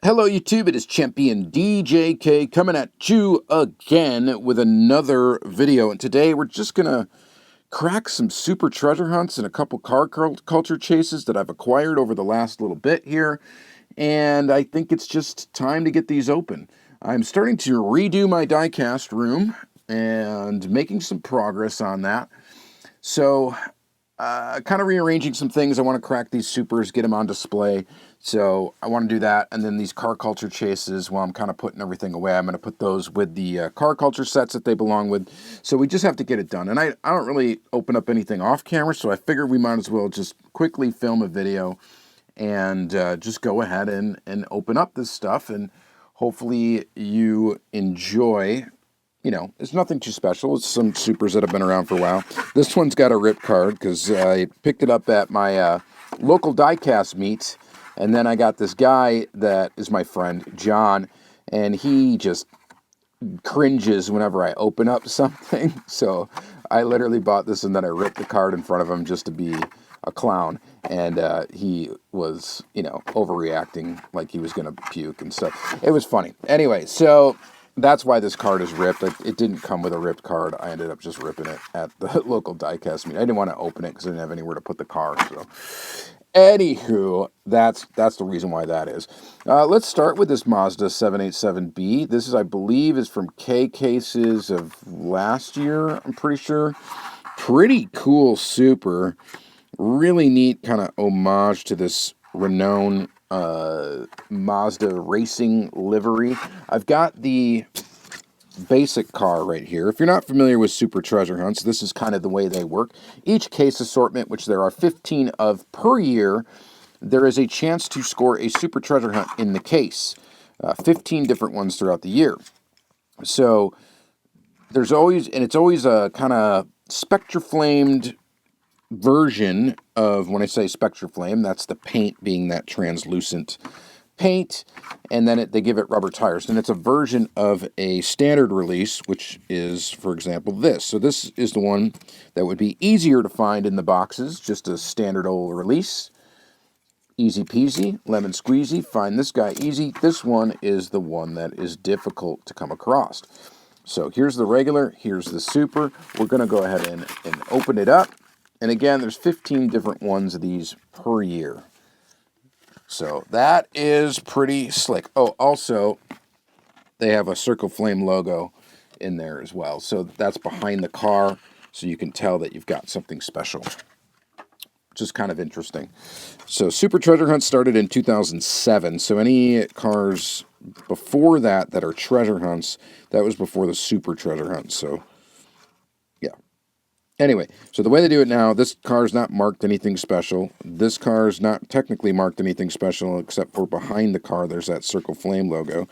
Hello YouTube, it is Champion DJK coming at you again with another video. And today we're just going to crack some super treasure hunts and a couple car culture chases that I've acquired over the last little bit here. And I think it's just time to get these open. I'm starting to redo my diecast room and making some progress on that. So kind of rearranging some things. I want to crack these supers, get them on display. So I want to do that. And then these car culture chases, while I'm kind of putting everything away, I'm going to put those with the car culture sets that they belong with. So we just have to get it done. And I don't really open up anything off camera, so I figured we might as well just quickly film a video and just go ahead and open up this stuff. And hopefully you enjoy. You know, it's nothing too special. It's some supers that have been around for a while. This one's got a rip card because I picked it up at my local diecast meet. And then I got this guy that is my friend, John, and he just cringes whenever I open up something. So I literally bought this and then I ripped the card in front of him just to be a clown. And he was, you know, overreacting like he was going to puke and stuff. It was funny. Anyway, so that's why this card is ripped. It didn't come with a ripped card. I ended up just ripping it at the local diecast meet. I didn't want to open it because I didn't have anywhere to put the card. So, anywho, that's the reason why that is. Let's start with this Mazda 787B. This is, I believe, is from K cases of last year. I'm pretty sure. Pretty cool super. Really neat kind of homage to this renowned Mazda racing livery. I've got the basic car right here. If you're not familiar with super treasure hunts, this is kind of the way they work. Each case assortment, which there are 15 of per year, there is a chance to score a super treasure hunt in the case. 15 different ones throughout the year. So there's always, and it's always a kind of spectra-flamed version of, when I say spectra flame, that's the paint being that translucent paint, and then they give it rubber tires, and it's a version of a standard release, which is, for example, this. So this is the one that would be easier to find in the boxes, just a standard old release. Easy peasy, lemon squeezy, find this guy easy. This one is the one that is difficult to come across. So here's the regular, here's the super. We're going to go ahead and open it up. And again, there's 15 different ones of these per year. So that is pretty slick. Oh, also, they have a Circle Flame logo in there as well. So that's behind the car, so you can tell that you've got something special. Which is kind of interesting. So Super Treasure Hunt started in 2007. So any cars before that that are treasure hunts, that was before the Super Treasure Hunt. So anyway, so the way they do it now, this car is not marked anything special. This car is not technically marked anything special, except for behind the car, there's that Circle Flame logo.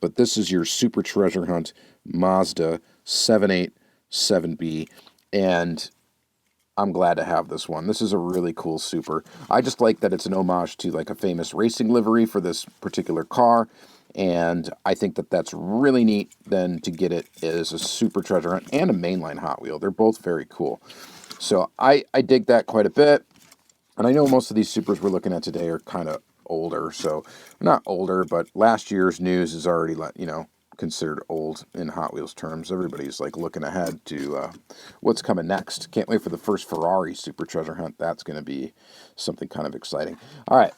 But this is your Super Treasure Hunt Mazda 787B, and I'm glad to have this one. This is a really cool super. I just like that it's an homage to like a famous racing livery for this particular car. And I think that that's really neat then to get it as a super treasure hunt and a mainline Hot Wheel. They're both very cool. So I dig that quite a bit. And I know most of these supers we're looking at today are kind of older. So not older, but last year's news is already, you know, considered old in Hot Wheels terms. Everybody's like looking ahead to what's coming next. Can't wait for the first Ferrari super treasure hunt. That's going to be something kind of exciting. All right.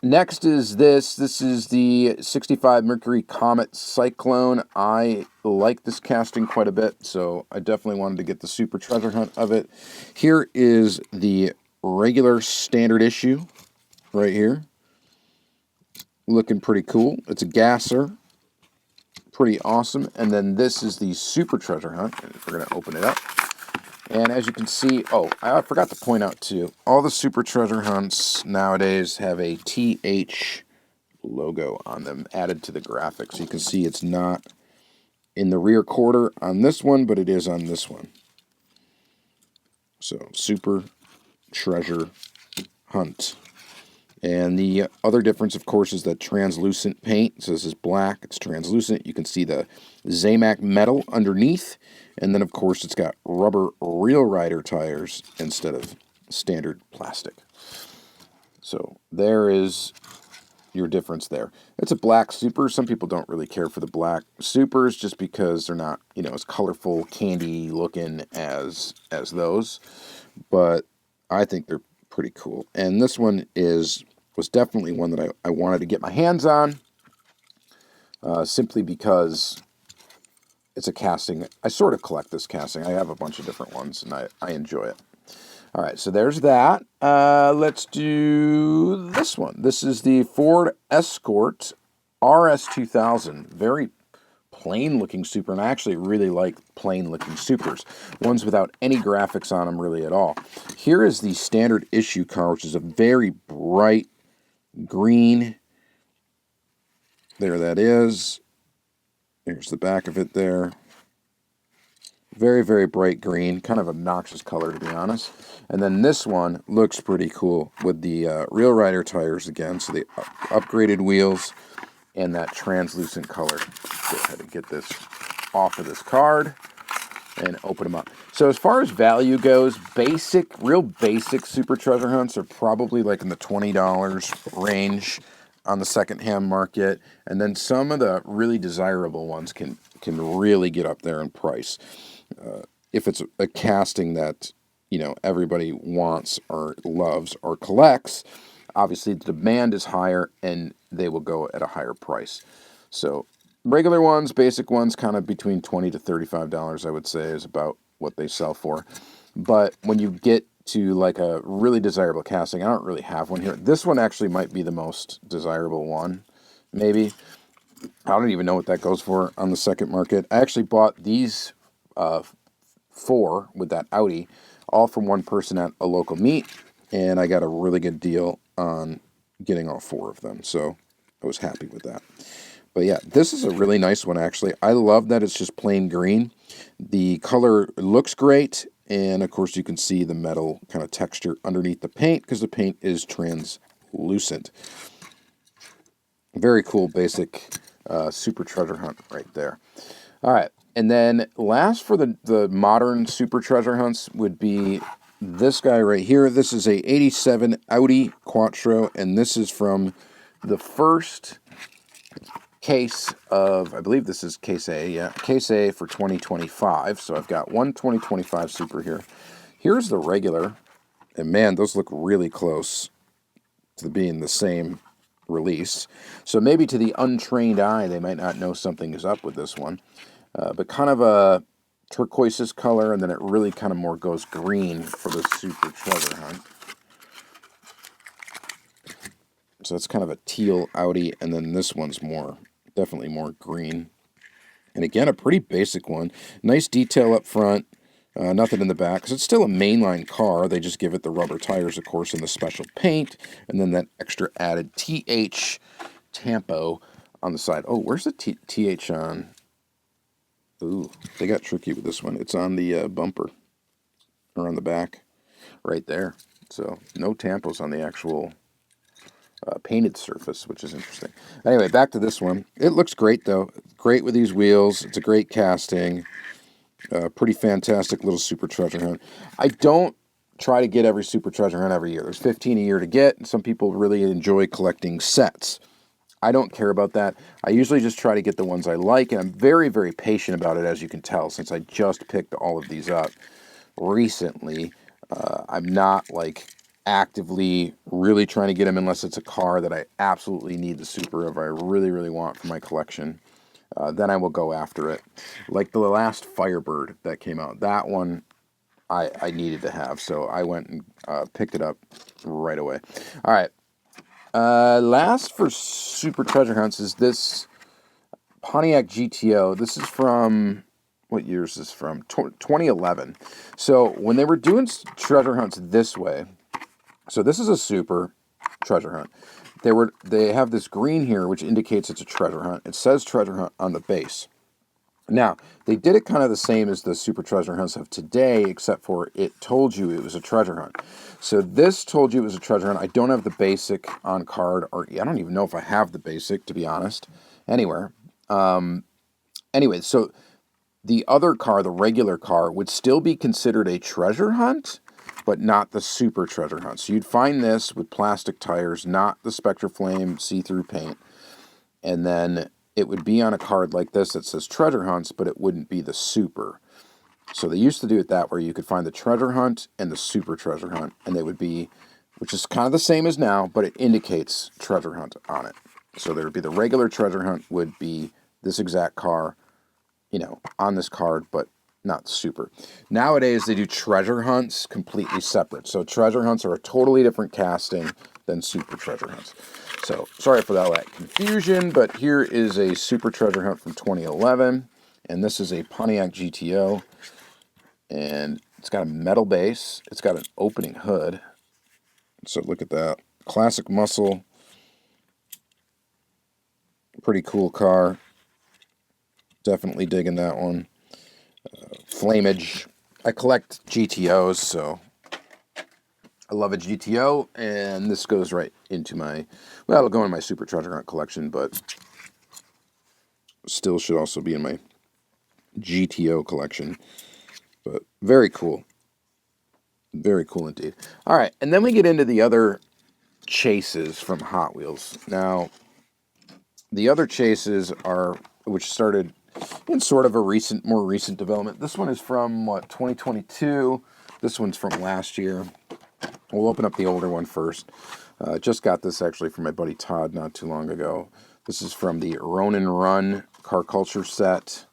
Next is this. This is the 65 Mercury Comet Cyclone. I like this casting quite a bit, so I definitely wanted to get the super treasure hunt of it. Here is the regular standard issue right here. Looking pretty cool. It's a gasser. Pretty awesome. And then this is the super treasure hunt. We're going to open it up. And as you can see, oh, I forgot to point out too, all the super treasure hunts nowadays have a TH logo on them added to the graphics. So you can see it's not in the rear quarter on this one, but it is on this one. So, super treasure hunt. And the other difference, of course, is the translucent paint. So this is black, it's translucent. You can see the Zamac metal underneath. And then, of course, it's got rubber Real Rider tires instead of standard plastic. So there is your difference there. It's a black Super. Some people don't really care for the black Supers just because they're not, you know, as colorful, candy looking as those. But I think they're pretty cool. And this one was definitely one that I wanted to get my hands on, simply because it's a casting. I sort of collect this casting. I have a bunch of different ones, and I enjoy it. All right, so there's that. Let's do this one. This is the Ford Escort RS2000. Very plain-looking Super, and I actually really like plain-looking Supers. Ones without any graphics on them really at all. Here is the standard issue car, which is a very bright green. There that is. Here's the back of it there. Very, very bright green. Kind of obnoxious color, to be honest. And then this one looks pretty cool with the Real Rider tires again. So the upgraded wheels and that translucent color. Go ahead and get this off of this card and open them up. So as far as value goes, real basic Super Treasure Hunts are probably like in the $20 range on the secondhand market. And then some of the really desirable ones can really get up there in price. If it's a casting that, you know, everybody wants or loves or collects, obviously the demand is higher and they will go at a higher price. So regular ones, basic ones, kind of between $20 to $35, I would say, is about what they sell for. But when you get to like a really desirable casting, I don't really have one here. This one actually might be the most desirable one, maybe. I don't even know what that goes for on the second market. I actually bought these 4 with that Audi, all from one person at a local meet, and I got a really good deal on getting all 4 of them, so I was happy with that. But yeah, this is a really nice one, actually. I love that it's just plain green. The color looks great, and of course you can see the metal kind of texture underneath the paint because the paint is translucent. Very cool, basic Super Treasure Hunt right there. All right, and then last for the modern Super Treasure Hunts would be this guy right here. This is a 87 Audi Quattro, and this is from the first case of, I believe this is case A, yeah, case A for 2025. So I've got one 2025 Super here. Here's the regular, and man, those look really close to being the same release. So maybe to the untrained eye, they might not know something is up with this one. But kind of a turquoise color, and then it really kind of more goes green for the Super Treasure Hunt. So it's kind of a teal Audi, and then this one's definitely more green. And again, a pretty basic one. Nice detail up front, nothing in the back, because it's still a mainline car. They just give it the rubber tires, of course, and the special paint, and then that extra added TH Tampo on the side. Oh, where's the TH on? Ooh, they got tricky with this one. It's on the bumper, or on the back, right there. So no tampos on the actual painted surface, which is interesting. Anyway, back to this one. It looks great, though. Great with these wheels. It's a great casting. Pretty fantastic little Super Treasure Hunt. I don't try to get every Super Treasure Hunt every year. There's 15 a year to get, and some people really enjoy collecting sets. I don't care about that. I usually just try to get the ones I like, and I'm very, very patient about it, as you can tell, since I just picked all of these up recently. I'm not, like, actively really trying to get them unless it's a car that I absolutely need the Super of, I really, really want for my collection. Then I will go after it. Like the last Firebird that came out, that one I needed to have, so I went and picked it up right away. All right. Last for Super Treasure Hunts is this Pontiac GTO. This is from, what year is this from? 2011. So when they were doing treasure hunts this way, so this is a Super Treasure Hunt. They have this green here, which indicates it's a treasure hunt. It says treasure hunt on the base. Now, they did it kind of the same as the Super Treasure Hunts of today, except for it told you it was a treasure hunt. So this told you it was a treasure hunt. I don't have the basic on card, or I don't even know if I have the basic, to be honest, anywhere. Anyway, so the other car, the regular car, would still be considered a treasure hunt, but not the super treasure hunt. So you'd find this with plastic tires, not the Spectraflame see-through paint. And then it would be on a card like this that says treasure hunts, but it wouldn't be the super. So they used to do it that where you could find the treasure hunt and the super treasure hunt, and they would be, which is kind of the same as now, but it indicates treasure hunt on it. So there would be the regular treasure hunt would be this exact car, you know, on this card, but not super. Nowadays, they do treasure hunts completely separate. So treasure hunts are a totally different casting than super treasure hunts. So sorry for all that confusion, but here is a super treasure hunt from 2011, and this is a Pontiac GTO, and it's got a metal base. It's got an opening hood. So look at that. Classic muscle. Pretty cool car. Definitely digging that one. Flamage. I collect GTOs, so I love a GTO, and this goes right into my, well, it'll go in my Super Treasure Hunt collection, but still should also be in my GTO collection. But very cool. Very cool indeed. All right, and then we get into the other chases from Hot Wheels. Now, the other chases are, which started in sort of a more recent development. This one is from, 2022. This one's from last year. We'll open up the older one first. Just got this actually from my buddy Todd not too long ago. This is from the Ronin Run Car Culture set.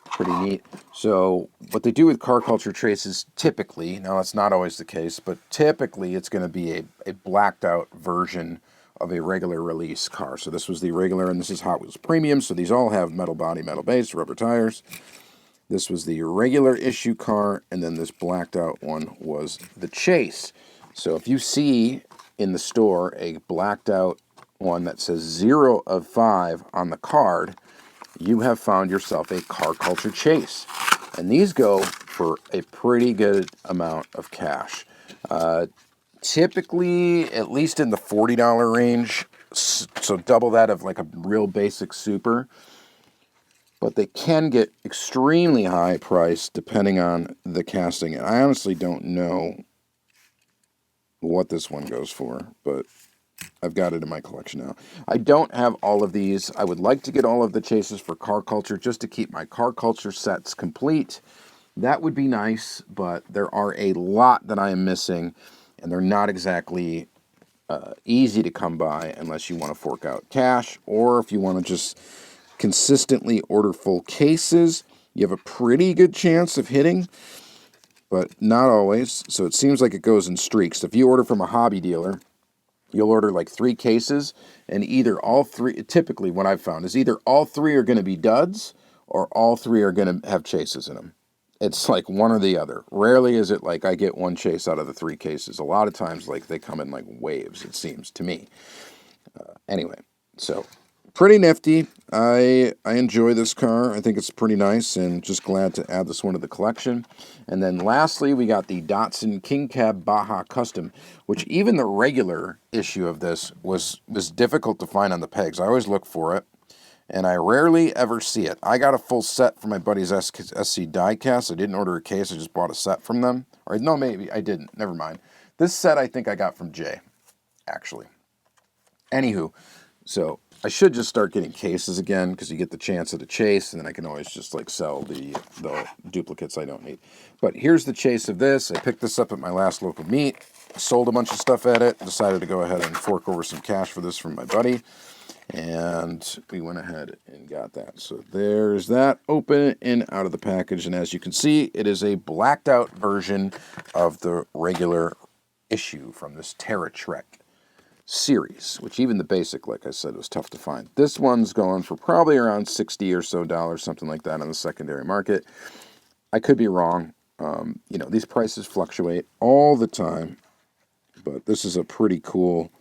Pretty neat. So what they do with car culture chases typically, now that's not always the case, but typically it's going to be a blacked out version of a regular release car. So this was the regular, and this is Hot Wheels Premium, so these all have metal body, metal base, rubber tires. This was the regular issue car, and then this blacked out one was the chase. So if you see in the store a blacked out one that says 0 of 5 on the card, you have found yourself a car culture chase. And these go for a pretty good amount of cash. Typically, at least in the $40 range, so double that of like a real basic super. But they can get extremely high priced depending on the casting. And I honestly don't know what this one goes for, but I've got it in my collection now. I don't have all of these. I would like to get all of the chases for car culture just to keep my car culture sets complete. That would be nice, but there are a lot that I am missing, and they're not exactly easy to come by unless you want to fork out cash, or if you want to just consistently order full cases. You have a pretty good chance of hitting, but not always. So it seems like it goes in streaks. If you order from a hobby dealer, you'll order like 3 cases, and either all 3, typically what I've found is either all 3 are going to be duds or all 3 are going to have chases in them. It's like one or the other. Rarely is it like I get 1 chase out of the 3 cases. A lot of times like they come in like waves, it seems to me. Anyway, so pretty nifty. I enjoy this car. I think it's pretty nice, and just glad to add this one to the collection. And then lastly, we got the Datsun King Cab Baja Custom, which even the regular issue of this was difficult to find on the pegs. I always look for it, and I rarely ever see it. I got a full set from my buddy's SC Diecast. I didn't order a case. I just bought a set from them. Or no, maybe I didn't. Never mind. This set I think I got from Jay, actually. Anywho, so I should just start getting cases again because you get the chance at a chase, and then I can always just like sell the duplicates I don't need. But here's the chase of this. I picked this up at my last local meet, sold a bunch of stuff at it, decided to go ahead and fork over some cash for this from my buddy, and we went ahead and got that. So there's that, open and out of the package, and as you can see, it is a blacked out version of the regular issue from this Terra Trek series, which even the basic, like I said, was tough to find. This one's going for probably around $60 or so, something like that on the secondary market. I could be wrong. These prices fluctuate all the time, but this is a pretty cool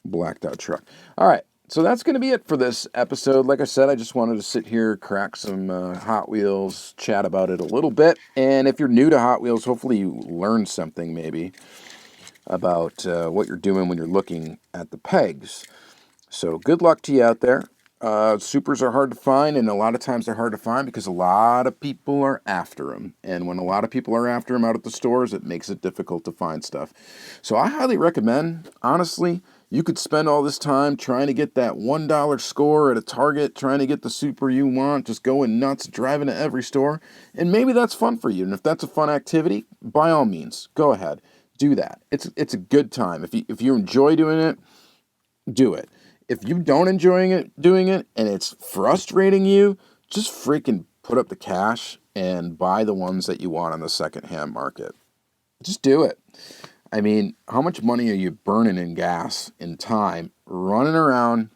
blacked out truck. All right, so that's going to be it for this episode. Like I said, I just wanted to sit here, crack some Hot Wheels, chat about it a little bit. And if you're new to Hot Wheels, hopefully you learned something maybe about what you're doing when you're looking at the pegs. So good luck to you out there. Supers are hard to find, and a lot of times they're hard to find because a lot of people are after them. And when a lot of people are after them out at the stores, it makes it difficult to find stuff. So I highly recommend, honestly, you could spend all this time trying to get that $1 score at a Target, trying to get the super you want, just going nuts, driving to every store. And maybe that's fun for you. And if that's a fun activity, by all means, go ahead, do that. It's a good time. If you enjoy doing it, do it. If you don't enjoy doing it and it's frustrating you, just freaking put up the cash and buy the ones that you want on the secondhand market. Just do it. I mean, how much money are you burning in gas and time running around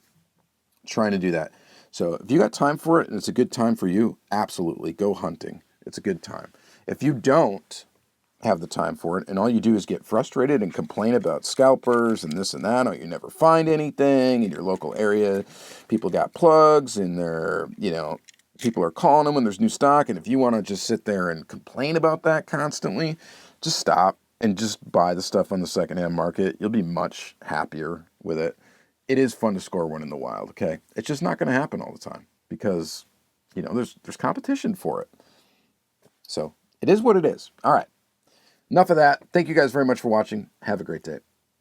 trying to do that? So if you got time for it and it's a good time for you, absolutely go hunting. It's a good time. If you don't have the time for it and all you do is get frustrated and complain about scalpers and this and that, or you never find anything in your local area, people got plugs and they're, people are calling them when there's new stock, and if you want to just sit there and complain about that constantly, just stop and just buy the stuff on the secondhand market. You'll be much happier with it. It is fun to score one in the wild, okay? It's just not going to happen all the time because, there's competition for it. So it is what it is. All right. Enough of that. Thank you guys very much for watching. Have a great day.